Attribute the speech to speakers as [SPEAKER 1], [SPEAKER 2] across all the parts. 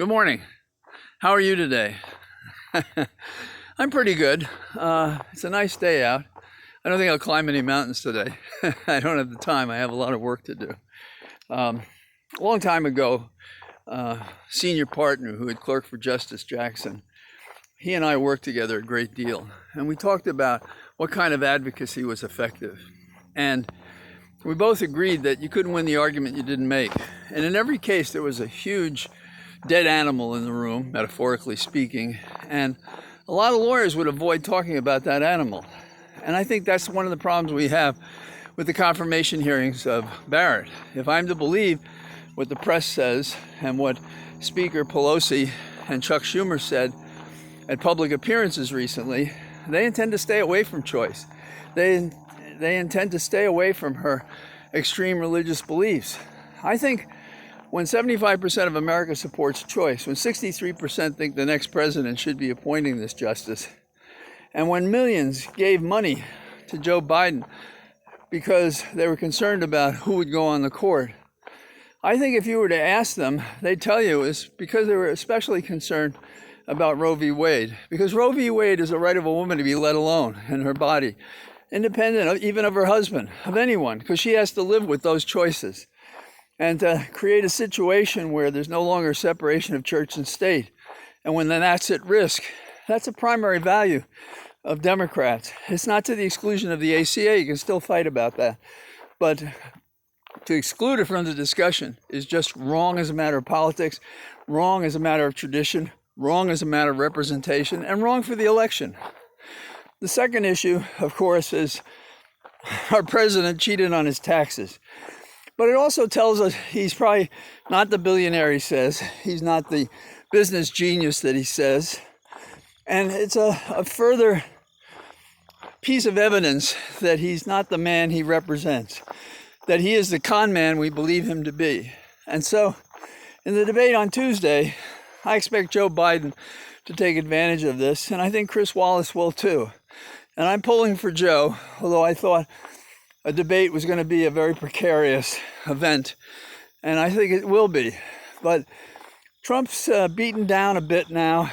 [SPEAKER 1] Good morning. How are you today? I'm pretty good. It's a nice day out. I don't think I'll climb any mountains today. I don't have the time. I have a lot of work to do. A long time ago, senior partner who had clerked for Justice Jackson, he and I worked together a great deal. And we talked about what kind of advocacy was effective. And we both agreed that you couldn't win the argument you didn't make. And in every case, there was a huge dead animal in the room, metaphorically speaking, and a lot of lawyers would avoid talking about that animal. And I think that's one of the problems we have with the confirmation hearings of Barrett. If I'm to believe what the press says and what Speaker Pelosi and Chuck Schumer said at public appearances recently, they intend to stay away from choice. They intend to stay away from her extreme religious beliefs. I think when 75% of America supports choice, when 63% think the next president should be appointing this justice, and when millions gave money to Joe Biden because they were concerned about who would go on the court, I think if you were to ask them, they'd tell you it's because they were especially concerned about Roe v. Wade. Because Roe v. Wade is the right of a woman to be let alone in her body, independent even of her husband, of anyone, because she has to live with those choices. And to create a situation where there's no longer separation of church and state. And when then that's at risk, that's a primary value of Democrats. It's not to the exclusion of the ACA. You can still fight about that. But to exclude it from the discussion is just wrong as a matter of politics, wrong as a matter of tradition, wrong as a matter of representation, and wrong for the election. The second issue, of course, is our president cheated on his taxes. But it also tells us he's probably not the billionaire he says. He's not the business genius that he says. And it's a further piece of evidence that he's not the man he represents, that he is the con man we believe him to be. And so in the debate on Tuesday, I expect Joe Biden to take advantage of this, and I think Chris Wallace will too. And I'm pulling for Joe, although I thought a debate was going to be a very precarious event, and I think it will be. But Trump's beaten down a bit now,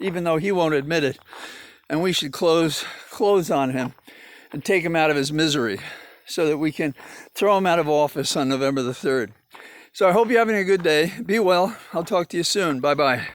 [SPEAKER 1] even though he won't admit it, and we should close on him and take him out of his misery so that we can throw him out of office on November the 3rd. So I hope you're having a good day. Be well. I'll talk to you soon. Bye-bye.